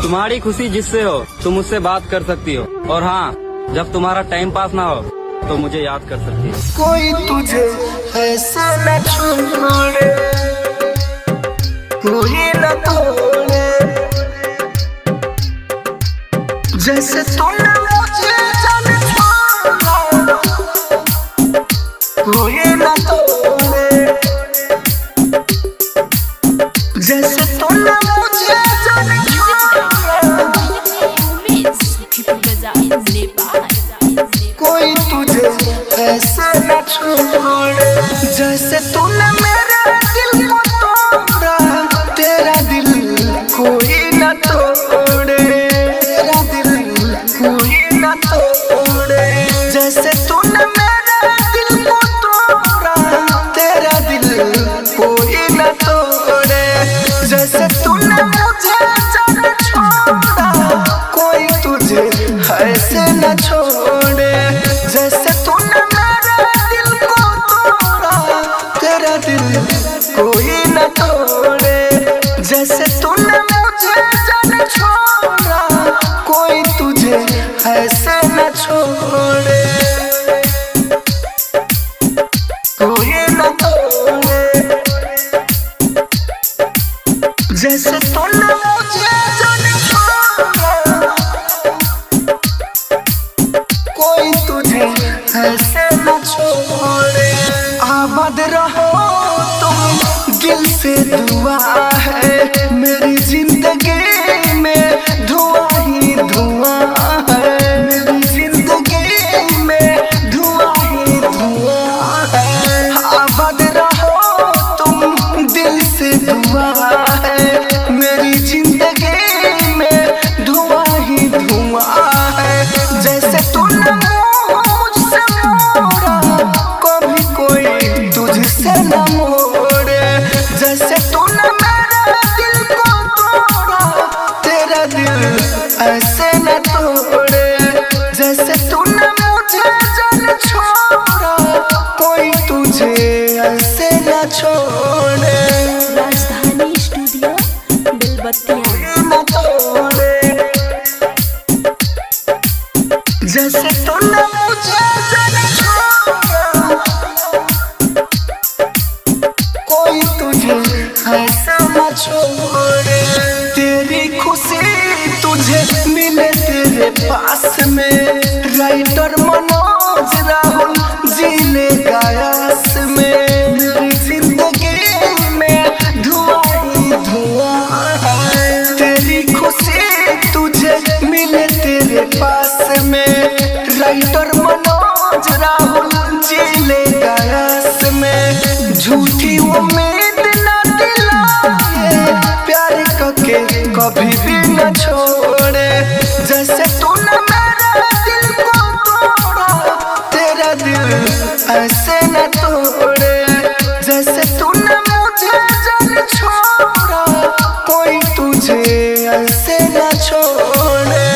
तुम्हारी खुशी जिससे हो तुम उससे बात कर सकती हो, और हाँ, जब तुम्हारा टाइम पास ना हो तो मुझे याद कर सकती हो। कोई तुझे ऐसा न छोड़े, कोई न तोड़े, जैसे तूने मुझे जाने छोड़ा, कोई न तोड़े, जैसे तूने मुझे जाने छोड़ा, कोई तुझे ऐसे न छोड़े, जैसे तूने मेरे दिल को तोड़ा, तेरा दिल कोई न तोड़े, तेरा दिल कोई न तोड़े, जैसे तूने मेरे दिल को तोड़ा, तेरा दिल कोई न तोड़े, जैसे तूने मुझे जाने छोड़ा, कोई तुझे ऐसे न छोड़े, जैसे तूने मेरे दिल को तोड़ा, तेरा दिल कोई न तोड़े, जैसे तूने मुझे जाने छोड़ा, कोई तुझे ऐसे न छोड़े, कोई न तोड़े, जैसे तूने मुझे जाने छोड़ा, कोई तुझे ऐसे न छोड़े। आबाद रहो तुम दिल से दुआ है, मेरी जिंदगी में धुआं ही धुआं है, मेरी जिंदगी में धुआं ही धुआं है। आबाद रहो तुम दिल से दुआ है, मेरी जिंदगी में धुआं ही धुआं है, जैसे तूने मुझसे मोड़ा, कभी कोई तुझसे न मोड़े, जैसे तूने मेरे दिल को तोड़ा, तेरा दिल ऐसे न तोड़े, जैसे तूने मुझे जाने छोड़ा, कोई तुझे ऐसे न छोड़े, राजधानी स्टूडियो बेलबत्तियाँ। न तोड़े, जैसे तूने मुझे जाने छोड़ा, कोई तुझे ऐसा न छोड़े, तेरी खुशी तुझे मिले तेरे पास में, राइटर मनोज राहुल जी ले गायस में, मेरी जिंदगी में धुआं ही धुआं है, तेरी खुशी तुझे मिले तेरे पास में, राइटर मनोज राहुल जी ले गायस में, झूठी उम्मीद न दिलाए, प्यार करके कभी भी न छोड़े, जैसे तूने मेरे दिल को तोड़ा, तेरा दिल ऐसे न तोड़े, जैसे तूने मुझे जाने छोड़ा, कोई तुझे ऐसे न छोड़े।